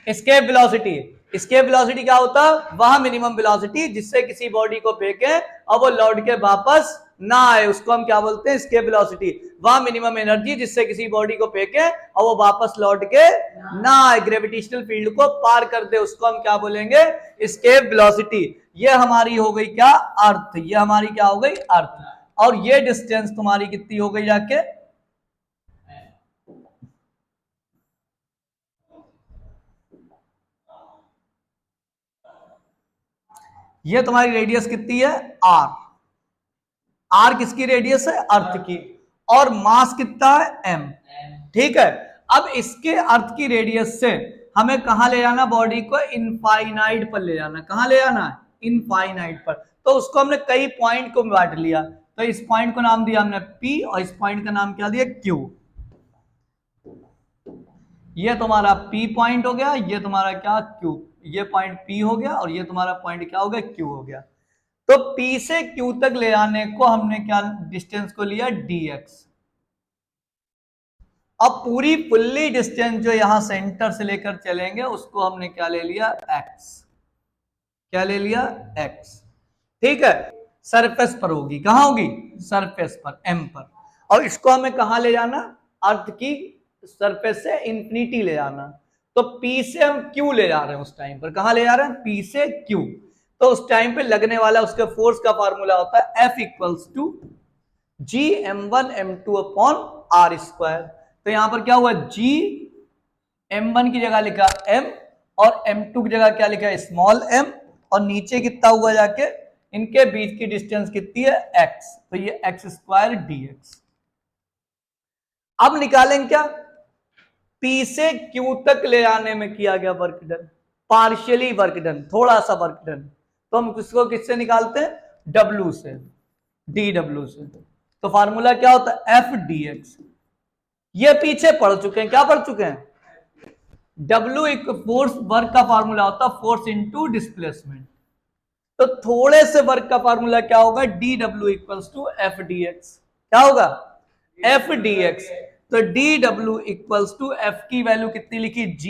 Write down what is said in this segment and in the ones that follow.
Escape velocity. Escape velocity क्या होता है? वह मिनिमम वेलोसिटी जिससे किसी बॉडी को फेंके और वो लौट के वापस ना आए, उसको हम क्या बोलते हैं? Escape velocity. वह मिनिमम एनर्जी जिससे किसी बॉडी को फेंके और वो वापस लौट के ना आए, ग्रेविटेशनल फील्ड को पार कर दे, उसको हम क्या बोलेंगे? Escape velocity. ये हमारी हो गई क्या? अर्थ। ये हमारी क्या हो गई? अर्थ। और ये डिस्टेंस तुम्हारी कितनी हो गई जाके? ये तुम्हारी रेडियस कितनी है? आर। आर किसकी रेडियस है? अर्थ की। और मास कितना है? एम। ठीक है। अब इसके अर्थ की रेडियस से हमें कहां ले जाना? बॉडी को इनफाइनाइट पर ले जाना। कहां ले जाना है? इनफाइनाइट पर। तो उसको हमने कई पॉइंट को बांट लिया। तो इस पॉइंट को नाम दिया हमने पी और इस पॉइंट का नाम क्या दिया? क्यू। ये तुम्हारा पी पॉइंट हो गया, ये तुम्हारा क्या? क्यू। ये पॉइंट पी हो गया और ये तुम्हारा पॉइंट क्या हो गया? क्यू हो गया। तो P से Q तक ले आने को हमने क्या डिस्टेंस को लिया? dx। अब पूरी फुल्ली डिस्टेंस जो यहां सेंटर से लेकर चलेंगे उसको हमने क्या ले लिया? x। क्या ले लिया? x। ठीक है। सरफेस पर होगी। कहां होगी? सरफेस पर, m पर। और इसको हमें कहां ले जाना? अर्थ की सरफेस से इंफिनिटी ले जाना। तो P से हम Q ले जा रहे हैं उस टाइम पर। कहां ले जा रहे हैं? P से Q। तो उस टाइम पे लगने वाला उसके फोर्स का फार्मूला होता है F equals to G m1 m2 upon R square. तो यहां पर क्या हुआ? G m1 की जगह लिखा m और m2 की जगह क्या लिखा? Small m। और नीचे कितना हुआ जाके? इनके बीच की डिस्टेंस कितनी है? x। तो ये x स्क्वायर dx। अब निकालेंगे क्या? P से Q तक ले आने में किया गया work done, partially work done, थोड़ा सा वर्क डन। तो हम इसको किससे निकालते हैं? W से, dw से। तो फार्मूला क्या होता है? F dx। ये पीछे पढ़ चुके हैं। क्या पढ़ चुके हैं? W एक फोर्स वर्क का फार्मूला होता है फोर्स इनटू डिस्प्लेसमेंट। तो थोड़े से वर्क का फार्मूला क्या होगा? dw equals to F dx। क्या होगा? F dx। तो dw इक्वल्स टू F की वैल्यू कितनी लिखी? G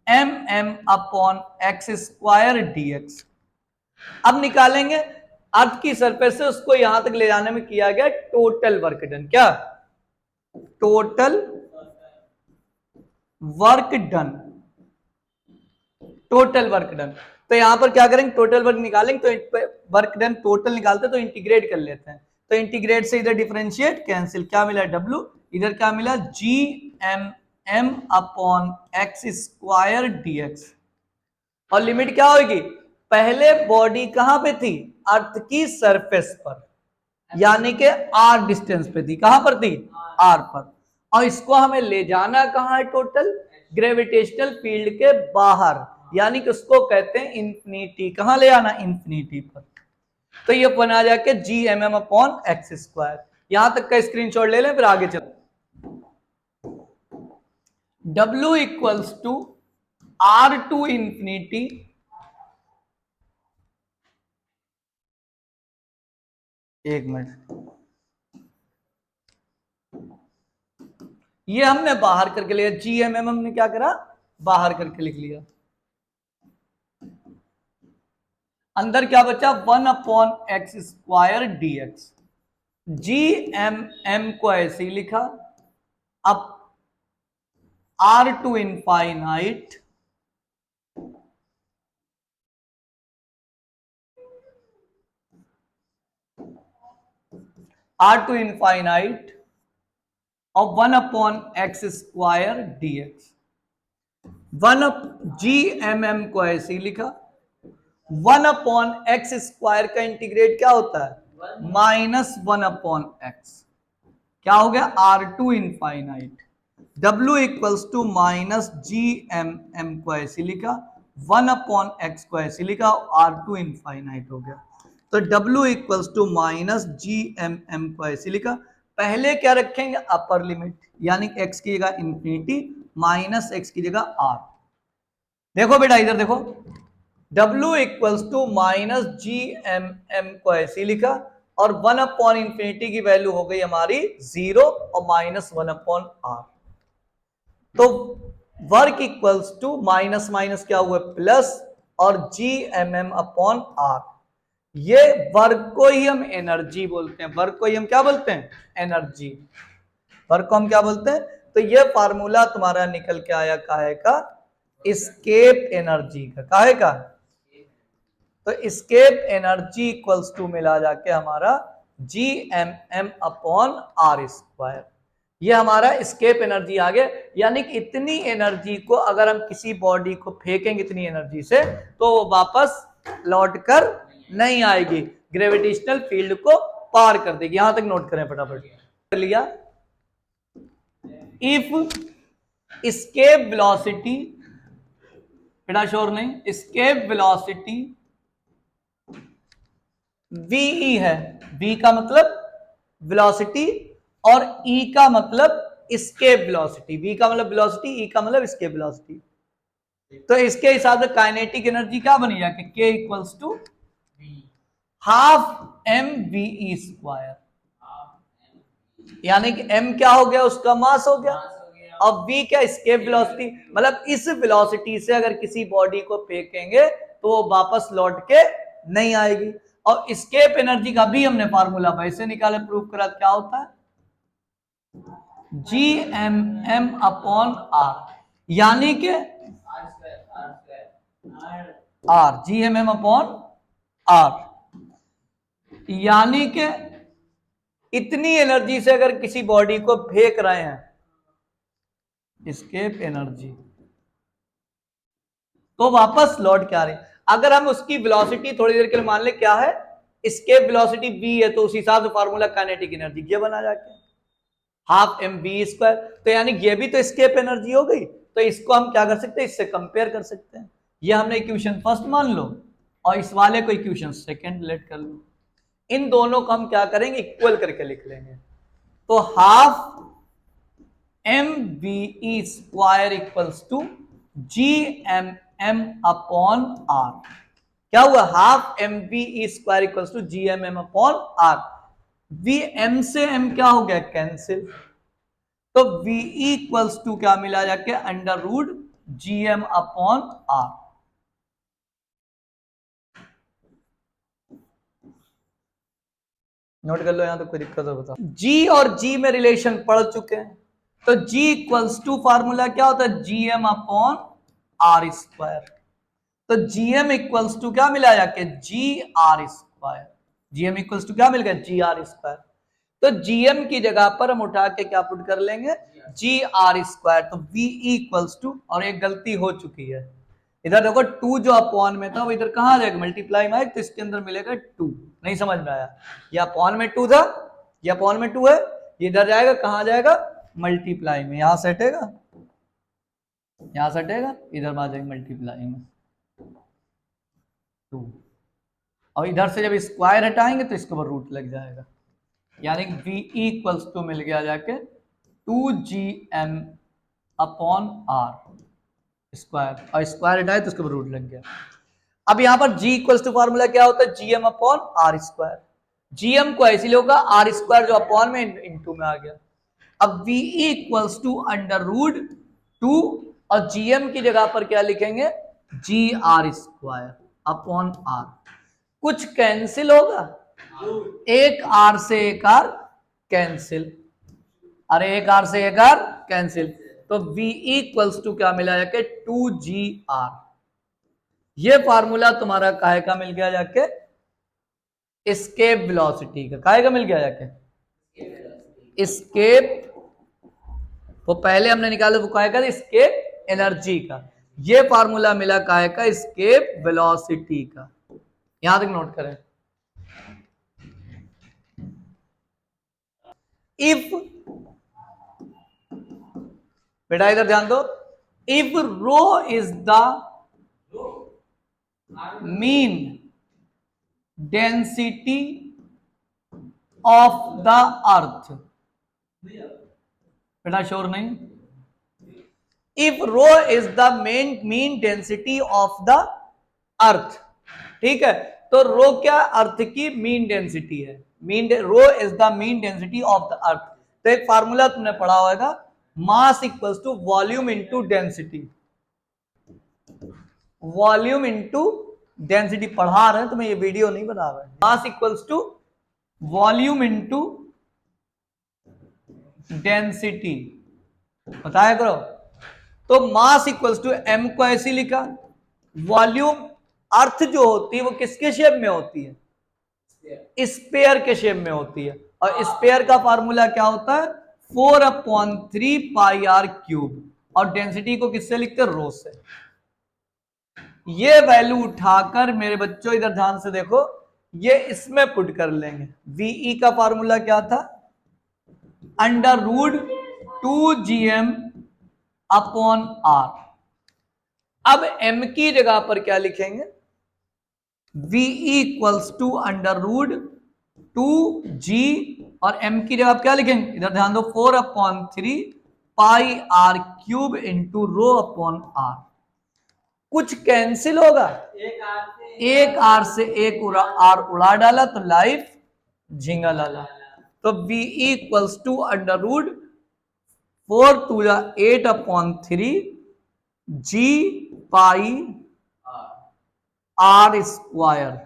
mm upon x square dx। अब निकालेंगे अर्थ की सरफेस से उसको यहां तक ले जाने में किया गया टोटल वर्क डन। क्या? Total work done. Total work done. तो यहां पर क्या करेंगे? टोटल वर्क निकालेंगे। तो वर्क डन टोटल निकालते तो इंटीग्रेट कर लेते हैं। तो इंटीग्रेट से इधर डिफरेंशिएट, कैंसिल। क्या मिला? W। इधर क्या मिला? G M M upon x square dx। और लिमिट क्या होगी? पहले बॉडी कहां पे थी? अर्थ की सरफेस पर, यानी कि आर डिस्टेंस पे थी। कहां पर थी? आर पर। और इसको हमें ले जाना कहां है? टोटल ग्रेविटेशनल फील्ड के बाहर, यानी कि उसको कहते हैं इंफिनिटी। कहां ले आना? इंफिनिटी पर। तो ये बना जाके G M M upon x square. यहां तक का स्क्रीनशॉट ले लें, फिर आगे चलते। W equals to R to infinity एक मिनट, ये हमने बाहर करके लिया। जी एम एम हमने क्या करा? बाहर करके लिख लिया। अंदर क्या बचा? 1 upon x square dx। G M M को ऐसे ही लिखा। अब आर टू इनफाइनाइट और 1 upon x square dx। 1 G M M को ऐसे ही लिखा। 1 अपॉन एक्स स्क्वायर का इंटीग्रेट क्या होता है? -1 अपॉन एक्स। क्या हो गया? R to infinite. W equals to minus G M M को ऐसे लिखा, 1 अपॉन एक्स को ऐसे लिखा, आर टू इनफाइनाइट हो गया। तो W equals to minus G M M को ऐसे लिखा। पहले क्या रखेंगे? अपर लिमिट, यानी x की जगह इंफिनिटी, माइनस एक्स की जगह r। देखो बेटा इधर देखो, W equals to minus G M M को ऐसे लिखा और 1 अपॉन इंफिनिटी की वैल्यू हो गई हमारी 0 और -1 अपॉन r। तो work equals to minus minus क्या हुआ प्लस और Gmm/r। ये वर्क को ही हम एनर्जी बोलते हैं, वर्क को ही हम क्या बोलते हैं एनर्जी, वर्क को हम क्या बोलते हैं। तो ये फार्मूला तुम्हारा निकल के आया काहे का एस्केप एनर्जी का, काहे का। तो एस्केप एनर्जी इक्वल्स टू मिला जाके हमारा Gmm/r²। ये हमारा एस्केप एनर्जी आ गया, यानी कि इतनी एनर्जी को अगर हम किसी बॉडी को फेंकेंगे इतनी एनर्जी से तो वो वापस लौट कर नहीं आएगी, ग्रेविटेशनल फील्ड को पार कर देगी। यहां तक नोट करें फटाफट। कर लिया। इफ एस्केप वेलोसिटी, बेटा शोर नहीं, एस्केप वेलोसिटी वी है, v का मतलब वेलोसिटी और e का मतलब एस्केप वेलोसिटी, v का मतलब वेलोसिटी, e का मतलब एस्केप वेलोसिटी। तो इसके हिसाब से काइनेटिक एनर्जी क्या बनी जाके k equals to half mve², यानी कि m क्या हो गया उसका मास हो गया, अब v क्या एस्केप वेलोसिटी, मतलब इस वेलोसिटी से अगर किसी बॉडी को फेंकेंगे तो वो वापस लौट के नहीं आएगी। और एस्केप एनर्जी का भी हमने फार्मूला वैसे निकाला, प्रूव करा, क्या होता है Gmm/r, यानी कि Gmm/r, यानी कि इतनी एनर्जी से अगर किसी बॉडी को फेंक रहे हैं एस्केप एनर्जी तो वापस लौट के आ रहे। अगर हम उसकी वेलोसिटी थोड़ी देर के लिए मान ले क्या है एस्केप वेलोसिटी v है, तो उस हिसाब से फार्मूला काइनेटिक एनर्जी ये बना जाके हाफ mv²। तो यानी ये भी तो एस्केप एनर्जी हो गई, तो इसको हम क्या कर सकते हैं इससे कंपेयर कर सकते हैं। ये हमने इक्वेशन फर्स्ट मान लो और इस वाले को इक्वेशन सेकंड लेट कर लो, इन दोनों को हम क्या करेंगे इक्वल करके लिख लेंगे। तो half mve² equals to Gmm/r, क्या हुआ half mve² equals to Gmm/r। Vm से m क्या हो गया कैंसिल, तो Ve इक्वल्स टू क्या मिला जाके √Gm/r। नोट कर लो, यहां तो कोई दिक्कत हो बताओ। G और G में रिलेशन पढ़ चुके हैं, तो G इक्वल्स टू फार्मूला क्या होता है Gm/r²। तो Gm इक्वल्स टू क्या मिला जाके Gr², Gm इक्वल्स टू क्या मिल गया Gr²। तो Gm की जगह पर हम उठा के क्या पुट कर लेंगे Gr²। तो V इक्वल्स टू, और एक गलती हो चुकी है इधर देखो 2 जो अपॉन में था वो इधर कहां आ जाएगा मल्टीप्लाई में, तो इसके अंदर मिलेगा 2। नहीं समझ में आया, ये अपॉन में 2 था, ये अपॉन में 2 है, ये इधर जाएगा कहां जाएगा मल्टीप्लाई में, यहां सटेगा, यहां सटेगा, इधर आ जाएगा मल्टीप्लाई में 2, और इधर से जब स्क्वायर हटाएंगे तो इसके ऊपर रूट लग जाएगा, यानी V इक्वल्स टू मिल गया जाके 2Gm/r स्क्वायर, और स्क्वायर हटाए तो उसके ऊपर रूट लग गया। अब यहां पर G इक्वल्स टू फार्मूला क्या होता है Gm/r²। Gm को ऐसे होगा r² जो अपॉन में इनटू में आ गया। अब V इक्वल्स टू √2 और Gm की जगह पर क्या लिखेंगे Gr²/r। कुछ कैंसिल होगा, एक r से एक r कैंसिल, अरे एक r से एक r कैंसिल, तो V इक्वल्स टू क्या मिला जाके 2Gr। ये फार्मूला तुम्हारा काहे का मिल गया जाके एस्केप वेलोसिटी का, काहे का मिल गया जाके एस्केप, वो पहले हमने निकाला वो काहे का एस्केप एनर्जी का, ये फार्मूला मिला काहे का एस्केप वेलोसिटी का। यहां तक नोट करें। इफ, बेटा इधर ध्यान दो, if rho is the mean density of the earth, बेटा शोर नहीं, if rho is the mean density of the earth, ठीक है, तो रो क्या अर्थ की मीन डेंसिटी है, rho is the mean density of the earth. तो एक फार्मूला तुमने पढ़ा होगा mass equals to volume into density, volume into density. पढ़ा रहे हैं तो मैं ये वीडियो नहीं बना रहा। Mass equals to volume into density, बताया करो। तो मास इक्वल्स टू एम को ऐसे लिखा, वॉल्यूम अर्थ जो होती है वो किसके शेप में होती है, स्पेयर के शेप में होती है, और स्पेयर का फार्मूला क्या होता है 4/3 पाई आर क्यूब, और डेंसिटी को किससे लिखते हैं, रो से। ये वैल्यू उठाकर मेरे बच्चों इधर ध्यान से देखो, ये इसमें पुट कर लेंगे। वीई का फार्मूला क्या था, under root 2gm upon R. अब m की जगह पर क्या लिखेंगे, v equals to under root 2g, और m की जगह क्या लिखेंगे, इधर ध्यान दो, 4/3 pi R cube into rho upon R. कुछ कैंसिल होगा, एक आर से एक आर उड़ा डाला तो लाइफ झिंगा लाला। तो v equals to under root 4 to 8/3 g pi R square,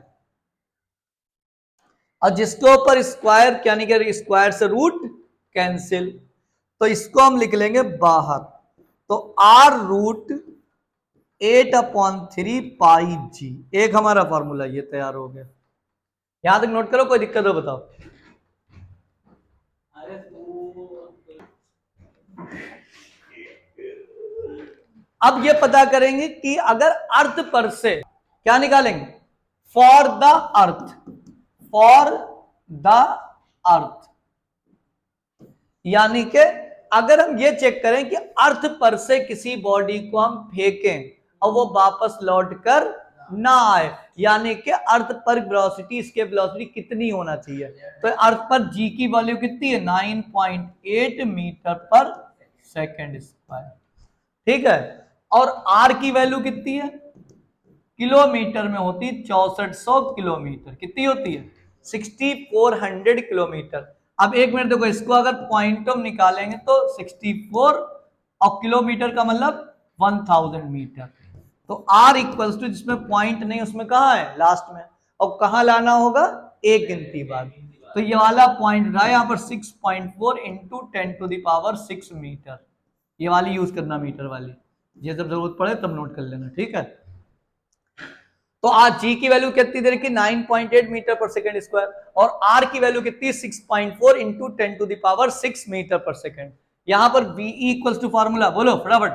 और जिसके ऊपर स्क्वायर यानी कि स्क्वायर से रूट कैंसिल, तो इसको हम लिख लेंगे बाहर। तो आर रूट 8/3 पाई जी, एक हमारा फॉर्मूला ये तैयार हो गया। यहां तक नोट करो, कोई दिक्कत हो बताओ। अब ये पता करेंगे कि अगर अर्थ पर से क्या निकालेंगे, for the earth, for the earth, यानी कि अगर हम ये चेक करें कि अर्थ पर से किसी बॉडी को हम फेंकें और वो वापस लौट कर ना आए, यानी कि अर्थ पर वेलोसिटी, इसके वेलोसिटी कितनी होना चाहिए, तो अर्थ पर जी की वैल्यू कितनी है 9.8 मीटर पर सेकेंड स्क्वायर, ठीक है। और आर की वैल्यू कितनी है, किलोमीटर में होती है 6400 किलोमीटर, कितनी होती है 6400 किलोमीटर। अब एक मिनट देखो, इसको अगर पॉइंट में निकालेंगे तो 64 और किलोमीटर का मतलब 1000 मीटर। तो R इक्वल्स टू, जिसमें पॉइंट नहीं उसमें कहां है लास्ट में, और कहां लाना होगा एक गिनती बाद। तो ये वाला पॉइंट रहा यहां पर 6.4 इंटू 10⁶ मीटर, ये वाली यूज करना मीटर वाली, ये जब जरूरत पड़े तब नोट कर लेना, ठीक है। तो आज जी की वैल्यू कितनी दे रखी 9.8 मीटर पर सेकंड स्क्वायर, और आर की वैल्यू कितनी 6.4 इंटू 10⁶ मीटर पर सेकंड। यहां पर वी इक्वल्स टू फॉर्मूला बोलो फटाफट,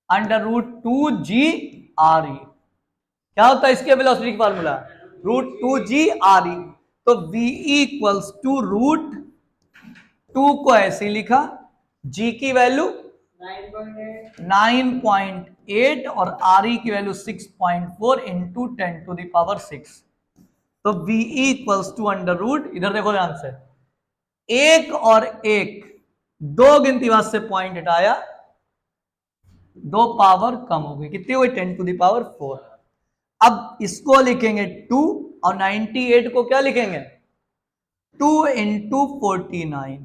under root 2g R E. क्या होता है इसके वेलोसिटी का formula, root 2g R E. तो v इक्वल्स टू रूट 2 को ऐसे लिखा, g की वैल्यू 9.8 और आर ई की वैल्यू 6.4 इंटू 10⁶। तो v equals to under root, इधर देखो ध्यान से, एक और एक दो गिनती बाद से पॉइंट हटाया, दो पावर कम हो गई, कितनी हो गई 10⁴। अब इसको लिखेंगे 2, और 98 को क्या लिखेंगे 2 इंटू 49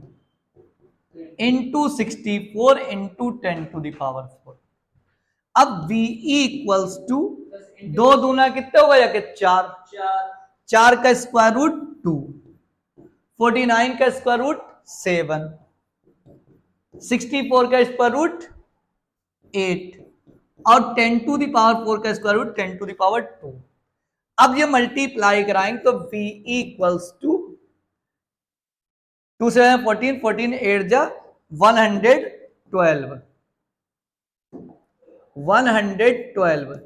इंटू 64 इंटू 10⁴। अब v इक्वल्स टू, दो दूना कितने हो गया, 4, 4 का स्क्वायर रूट 2, 49 का स्क्वायर रूट 7, 64 का स्क्वायर रूट 8, और 10⁴ का स्क्वायर रूट 10⁴2। अब ये मल्टीप्लाई कराएंगे तो v इक्वल्स टू 2 7 14, 14 8 जा 112, 112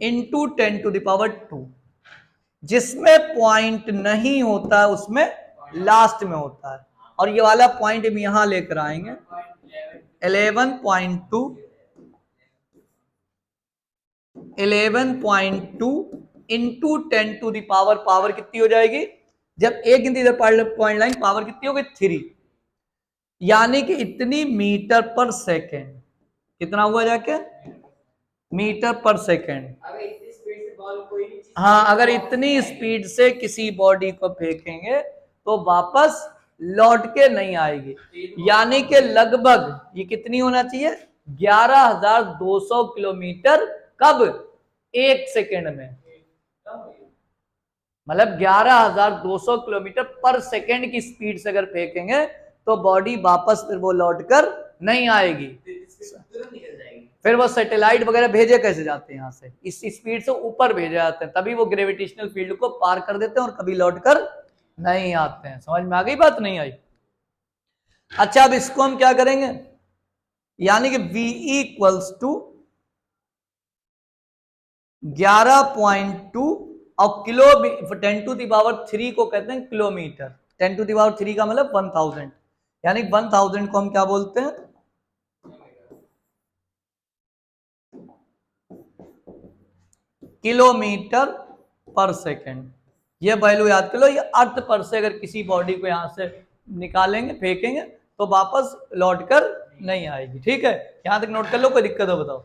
इंटू 10⁴2। जिसमें पॉइंट नहीं होता उसमें लास्ट में होता है, और ये वाला पॉइंट हम यहां लेकर आएंगे 11.2 इंटू 10⁻, पावर कितनी हो जाएगी, जब एक गिनती इधर पॉइंट लाइन, पावर कितनी हो गई 3, यानी कि इतनी मीटर पर सेकेंड, कितना हुआ जाके मीटर पर सेकेंड। हाँ, अगर इतनी स्पीड से किसी बॉडी को फेंकेंगे तो वापस लौट के नहीं आएगी। यानी कि लगभग ये कितनी होना चाहिए, 11,200 किलोमीटर, कब, 1 सेकेंड में। मतलब 11,200 किलोमीटर पर सेकेंड की स्पीड से अगर फेंकेंगे तो बॉडी वापस फिर वो लौट कर नहीं आएगी, फिर वो सैटेलाइट वगैरह भेजे कैसे जाते हैं यहाँ से, इस स्पीड से ऊपर भेजे जाते हैं, तभी वो ग्रेविटेशनल फील्ड को पार कर देते हैं और कभी लौट कर नहीं आते हैं। समझ में आ गई बात, नहीं आई? अच्छा, अब इसको हम क्या करेंगे, यानी कि V इक्वल्स टू 11.2 और किलो 10⁻³ को कहते हैं किलोमीटर। 10⁻³ का मतलब 1000, यानी 1000 को हम क्या बोलते हैं, किलोमीटर पर सेकेंड। ये वैल्यू याद कर लो, ये अर्थ पर से अगर किसी बॉडी को यहां से निकालेंगे फेंकेंगे तो वापस लौट कर नहीं आएगी। ठीक है, यहां तक नोट कर लो, कोई दिक्कत हो बताओ।